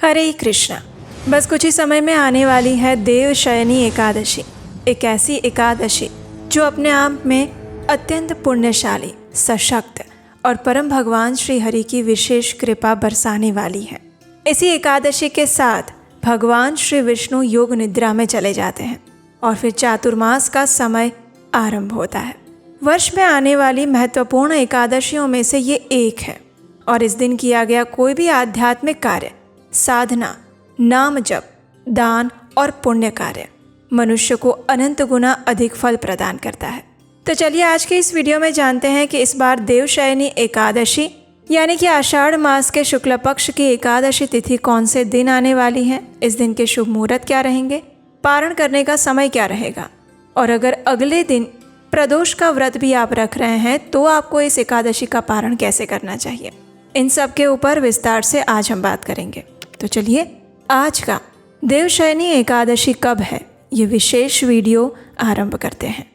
हरे कृष्णा। बस कुछ ही समय में आने वाली है देवशयनी एकादशी। एक ऐसी एकादशी जो अपने आप में अत्यंत पुण्यशाली, सशक्त और परम भगवान श्री हरि की विशेष कृपा बरसाने वाली है। इसी एकादशी के साथ भगवान श्री विष्णु योग निद्रा में चले जाते हैं और फिर चातुर्मास का समय आरंभ होता है। वर्ष में आने वाली महत्वपूर्ण एकादशियों में से ये एक है और इस दिन किया गया कोई भी आध्यात्मिक कार्य, साधना, नाम जप, दान और पुण्य कार्य मनुष्य को अनंत गुना अधिक फल प्रदान करता है। तो चलिए आज के इस वीडियो में जानते हैं कि इस बार देवशयनी एकादशी यानी कि आषाढ़ मास के शुक्ल पक्ष की एकादशी तिथि कौन से दिन आने वाली है, इस दिन के शुभ मुहूर्त क्या रहेंगे, पारण करने का समय क्या रहेगा और अगर अगले दिन प्रदोष का व्रत भी आप रख रहे हैं तो आपको इस एकादशी का पारण कैसे करना चाहिए, इन सब के ऊपर विस्तार से आज हम बात करेंगे। तो चलिए आज का देवशयनी एकादशी कब है ये विशेष वीडियो आरंभ करते हैं।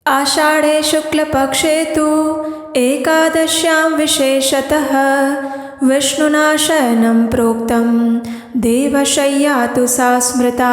आषाढ़े शुक्ल पक्षे तु एकादश्यां विशेषतः विष्णुना शयनं प्रोक्तं देवशय्या तु सा स्मृता।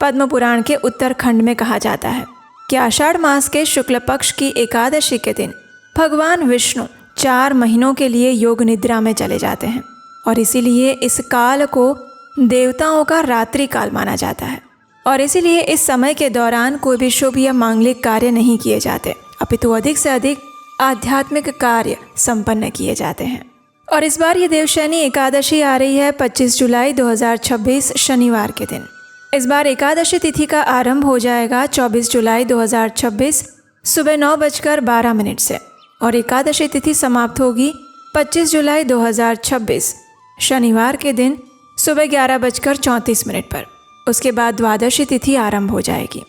पद्म पुराण के उत्तरखंड में कहा जाता है कि आषाढ़ मास के शुक्ल पक्ष की एकादशी के दिन भगवान विष्णु 4 महीनों के लिए योग निद्रा में चले जाते हैं और इसीलिए इस काल को देवताओं का रात्रि काल माना जाता है और इसीलिए इस समय के दौरान कोई भी शुभ या मांगलिक कार्य नहीं किए जाते, अपितु अधिक से अधिक आध्यात्मिक कार्य संपन्न किए जाते हैं। और इस बार ये देवशयनी एकादशी आ रही है 25 जुलाई 2026 शनिवार के दिन। इस बार एकादशी तिथि का आरंभ हो जाएगा 24 जुलाई 2026 सुबह 9:12 से और एकादशी तिथि समाप्त होगी 25 जुलाई 2026 शनिवार के दिन सुबह 11:34 पर। उसके बाद द्वादशी तिथि आरंभ हो जाएगी।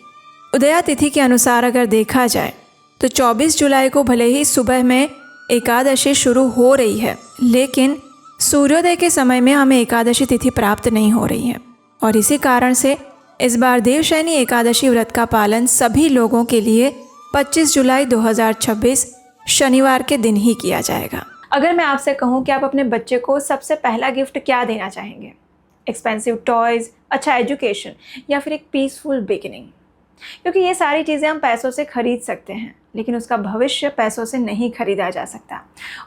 उदया तिथि के अनुसार अगर देखा जाए तो 24 जुलाई को भले ही सुबह में एकादशी शुरू हो रही है, लेकिन सूर्योदय के समय में हमें एकादशी तिथि प्राप्त नहीं हो रही है और इसी कारण से इस बार देवशयनी एकादशी व्रत का पालन सभी लोगों के लिए 25 जुलाई 2026 शनिवार के दिन ही किया जाएगा। अगर मैं आपसे कहूँ कि आप अपने बच्चे को सबसे पहला गिफ्ट क्या देना चाहेंगे, एक्सपेंसिव टॉयज़, अच्छा एजुकेशन या फिर एक पीसफुल बिगिनिंग, क्योंकि ये सारी चीज़ें हम पैसों से खरीद सकते हैं लेकिन उसका भविष्य पैसों से नहीं खरीदा जा सकता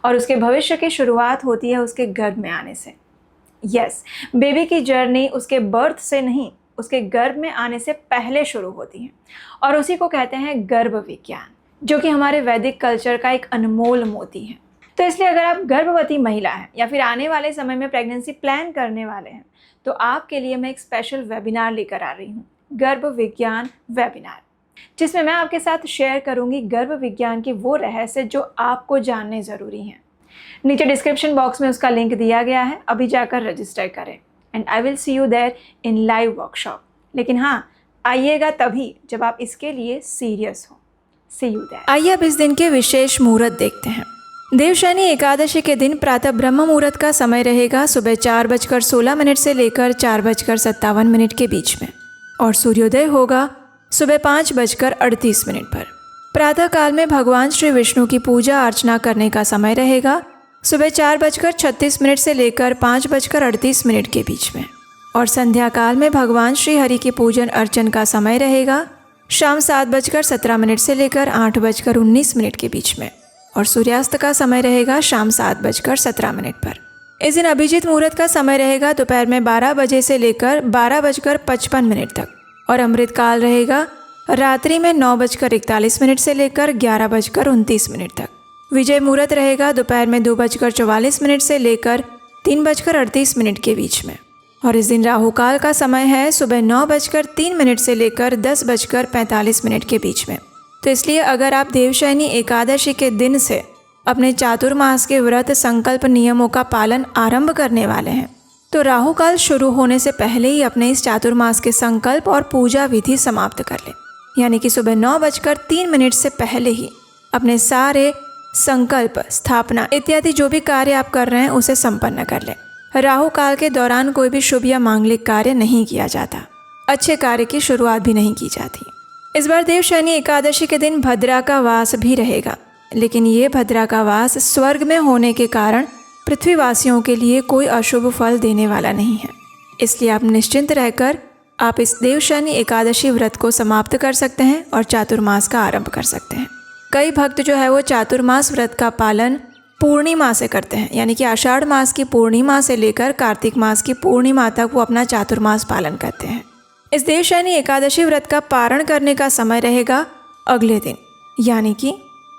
और उसके भविष्य की शुरुआत होती है उसके गर्भ में आने से। यस, बेबी की जर्नी उसके बर्थ से नहीं, उसके गर्भ में आने से पहले शुरू होती है और उसी को कहते हैं गर्भ विज्ञान, जो कि हमारे वैदिक कल्चर का एक अनमोल मोती है। तो इसलिए अगर आप गर्भवती महिला हैं या फिर आने वाले समय में प्रेगनेंसी प्लान करने वाले हैं तो आपके लिए मैं एक स्पेशल वेबिनार लेकर आ रही हूँ, गर्भ विज्ञान वेबिनार, जिसमें मैं आपके साथ शेयर करूँगी गर्भ विज्ञान के वो रहस्य जो आपको जानने ज़रूरी हैं। नीचे डिस्क्रिप्शन बॉक्स में उसका लिंक दिया गया है, अभी जाकर रजिस्टर करें and I will see you there in live workshop. लेकिन हाँ, आइएगा तभी जब आप इसके लिए सीरियस हो। सी यू देयर। आइए अब इस दिन के विशेष मुहूर्त देखते हैं। देवशयनी एकादशी के दिन प्रातः ब्रह्म मुहूर्त का समय रहेगा सुबह 4:16 से लेकर 4:57 के बीच में और सूर्योदय होगा सुबह 5:38 पर। प्रातः काल में भगवान श्री विष्णु की पूजा अर्चना करने का समय रहेगा सुबह 4:36 से लेकर 5:38 के बीच में और संध्या काल में भगवान श्री हरि की पूजन अर्चन का समय रहेगा शाम 7:17 से लेकर 8:19 के बीच में और सूर्यास्त का समय रहेगा शाम 7:17 पर। इस दिन अभिजीत मुहूर्त का समय रहेगा दोपहर में 12 बजे से लेकर 12:55 तक और अमृत काल रहेगा रात्रि में 9:41 से लेकर 11:29 तक। विजय मुहूर्त रहेगा दोपहर में 2:44 से लेकर 3:38 के बीच में और इस दिन राहु काल का समय है सुबह 9:03 से लेकर 10:45 के बीच में। तो इसलिए अगर आप देवशयनी एकादशी के दिन से अपने चातुर्मास के व्रत संकल्प नियमों का पालन आरंभ करने वाले हैं तो राहु काल शुरू होने से पहले ही अपने इस चातुर्मास के संकल्प और पूजा विधि समाप्त कर लें, यानी कि सुबह 9:03 से पहले ही अपने सारे संकल्प, स्थापना इत्यादि जो भी कार्य आप कर रहे हैं उसे संपन्न कर लें। राहु काल के दौरान कोई भी शुभ या मांगलिक कार्य नहीं किया जाता, अच्छे कार्य की शुरुआत भी नहीं की जाती। इस बार देवशयनी एकादशी के दिन भद्रा का वास भी रहेगा, लेकिन ये भद्रा का वास स्वर्ग में होने के कारण पृथ्वीवासियों के लिए कोई अशुभ फल देने वाला नहीं है। इसलिए आप निश्चिंत रहकर आप इस देवशयनी एकादशी व्रत को समाप्त कर सकते हैं और चातुर्मास का आरंभ कर सकते हैं। कई भक्त जो है वो चातुर्मास व्रत का पालन पूर्णिमा से करते हैं, यानी कि आषाढ़ मास की पूर्णिमा से लेकर कार्तिक मास की पूर्णिमा तक वो अपना चातुर्मास पालन करते हैं। इस देवशयनी एकादशी व्रत का पारण करने का समय रहेगा अगले दिन, यानी कि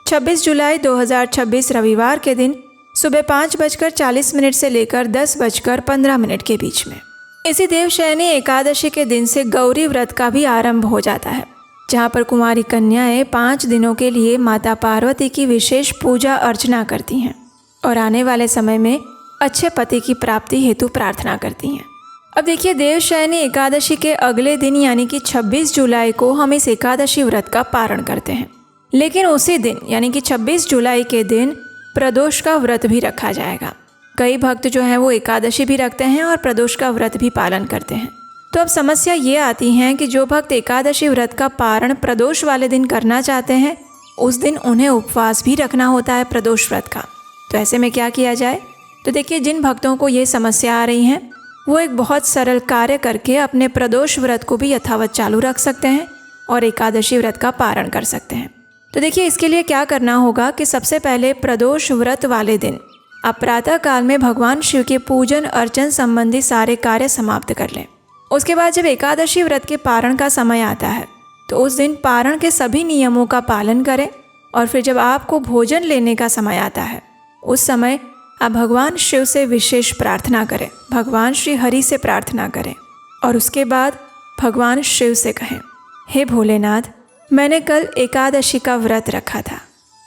26 जुलाई 2026 रविवार के दिन सुबह 5:40 से लेकर 10:15 के बीच में। इसी देवशयनी एकादशी के दिन से गौरी व्रत का भी आरंभ हो जाता है, जहाँ पर कुमारी कन्याएं 5 दिनों के लिए माता पार्वती की विशेष पूजा अर्चना करती हैं और आने वाले समय में अच्छे पति की प्राप्ति हेतु प्रार्थना करती हैं। अब देखिए, देवशयनी एकादशी के अगले दिन यानी कि 26 जुलाई को हम इस एकादशी व्रत का पारण करते हैं, लेकिन उसी दिन यानी कि 26 जुलाई के दिन प्रदोष का व्रत भी रखा जाएगा। कई भक्त जो हैं वो एकादशी भी रखते हैं और प्रदोष का व्रत भी पालन करते हैं। तो अब समस्या ये आती है कि जो भक्त एकादशी व्रत का पारण प्रदोष वाले दिन करना चाहते हैं, उस दिन उन्हें उपवास भी रखना होता है प्रदोष व्रत का। तो ऐसे में क्या किया जाए? तो देखिए, जिन भक्तों को ये समस्या आ रही है वो एक बहुत सरल कार्य करके अपने प्रदोष व्रत को भी यथावत चालू रख सकते हैं और एकादशी व्रत का पारण कर सकते हैं। तो देखिए, इसके लिए क्या करना होगा कि सबसे पहले प्रदोष व्रत वाले दिन आप प्रातः काल में भगवान शिव के पूजन अर्चन संबंधी सारे कार्य समाप्त कर लें। उसके बाद जब एकादशी व्रत के पारण का समय आता है तो उस दिन पारण के सभी नियमों का पालन करें और फिर जब आपको भोजन लेने का समय आता है उस समय आप भगवान शिव से विशेष प्रार्थना करें, भगवान श्री हरि से प्रार्थना करें और उसके बाद भगवान शिव से कहें, हे भोलेनाथ, मैंने कल एकादशी का व्रत रखा था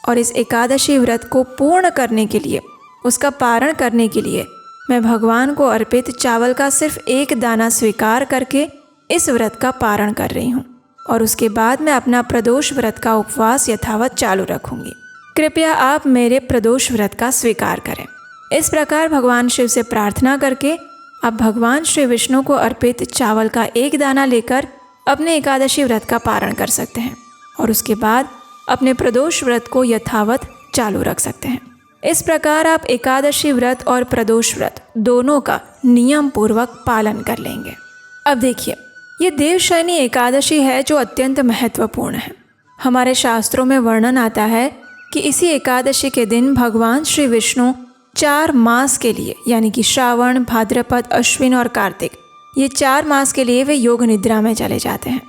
और इस एकादशी व्रत को पूर्ण करने के लिए, उसका पारण करने के लिए मैं भगवान को अर्पित चावल का सिर्फ 1 दाना स्वीकार करके इस व्रत का पारण कर रही हूँ और उसके बाद मैं अपना प्रदोष व्रत का उपवास यथावत चालू रखूँगी। कृपया आप मेरे प्रदोष व्रत का स्वीकार करें। इस प्रकार भगवान शिव से प्रार्थना करके आप भगवान श्री विष्णु को अर्पित चावल का 1 दाना लेकर अपने एकादशी व्रत का पारण कर सकते हैं और उसके बाद अपने प्रदोष व्रत को यथावत चालू रख सकते हैं। इस प्रकार आप एकादशी व्रत और प्रदोष व्रत दोनों का नियम पूर्वक पालन कर लेंगे। अब देखिए, ये देवशयनी एकादशी है जो अत्यंत महत्वपूर्ण है। हमारे शास्त्रों में वर्णन आता है कि इसी एकादशी के दिन भगवान श्री विष्णु 4 मास के लिए यानी कि श्रावण, भाद्रपद, अश्विन और कार्तिक, ये 4 मास के लिए वे योग निद्रा में चले जाते हैं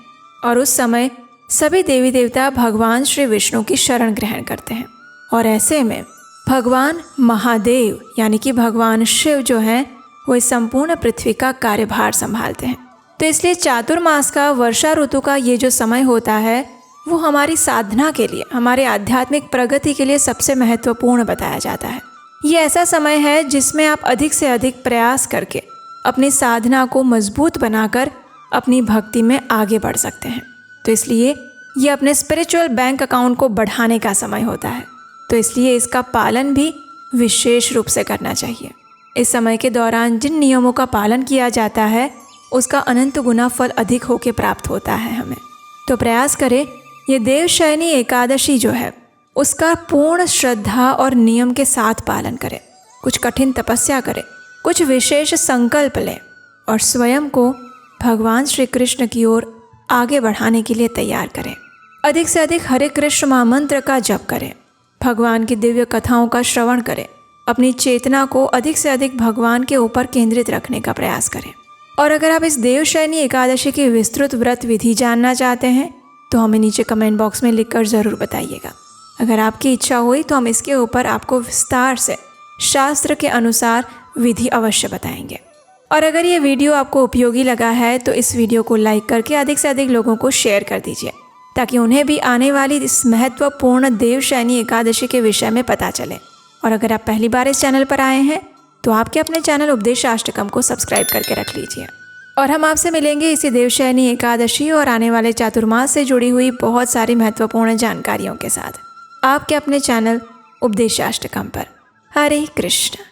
और उस समय सभी देवी देवता भगवान श्री विष्णु की शरण ग्रहण करते हैं और ऐसे में भगवान महादेव यानी कि भगवान शिव जो हैं वो इस संपूर्ण पृथ्वी का कार्यभार संभालते हैं। तो इसलिए चातुर्मास का, वर्षा ऋतु का ये जो समय होता है वो हमारी साधना के लिए, हमारे आध्यात्मिक प्रगति के लिए सबसे महत्वपूर्ण बताया जाता है। ये ऐसा समय है जिसमें आप अधिक से अधिक प्रयास करके अपनी साधना को मजबूत बनाकर अपनी भक्ति में आगे बढ़ सकते हैं। तो इसलिए ये अपने स्पिरिचुअल बैंक अकाउंट को बढ़ाने का समय होता है। तो इसलिए इसका पालन भी विशेष रूप से करना चाहिए। इस समय के दौरान जिन नियमों का पालन किया जाता है उसका अनंत गुना फल अधिक होकर प्राप्त होता है हमें। तो प्रयास करें ये देवशयनी एकादशी जो है उसका पूर्ण श्रद्धा और नियम के साथ पालन करें, कुछ कठिन तपस्या करें, कुछ विशेष संकल्प लें और स्वयं को भगवान श्री कृष्ण की ओर आगे बढ़ाने के लिए तैयार करें। अधिक से अधिक हरे कृष्ण महामंत्र का जप करें, भगवान की दिव्य कथाओं का श्रवण करें, अपनी चेतना को अधिक से अधिक भगवान के ऊपर केंद्रित रखने का प्रयास करें। और अगर आप इस देवशयनी एकादशी की विस्तृत व्रत विधि जानना चाहते हैं तो हमें नीचे कमेंट बॉक्स में लिखकर ज़रूर बताइएगा। अगर आपकी इच्छा हुई तो हम इसके ऊपर आपको विस्तार से शास्त्र के अनुसार विधि अवश्य बताएंगे। और अगर ये वीडियो आपको उपयोगी लगा है तो इस वीडियो को लाइक करके अधिक से अधिक लोगों को शेयर कर दीजिए ताकि उन्हें भी आने वाली इस महत्वपूर्ण देवशयनी एकादशी के विषय में पता चले। और अगर आप पहली बार इस चैनल पर आए हैं तो आपके अपने चैनल उपदेशाष्टकम को सब्सक्राइब करके रख लीजिए। और हम आपसे मिलेंगे इसी देवशयनी एकादशी और आने वाले चातुर्मास से जुड़ी हुई बहुत सारी महत्वपूर्ण जानकारियों के साथ आपके अपने चैनल उपदेशाष्टकम पर। हरे कृष्ण।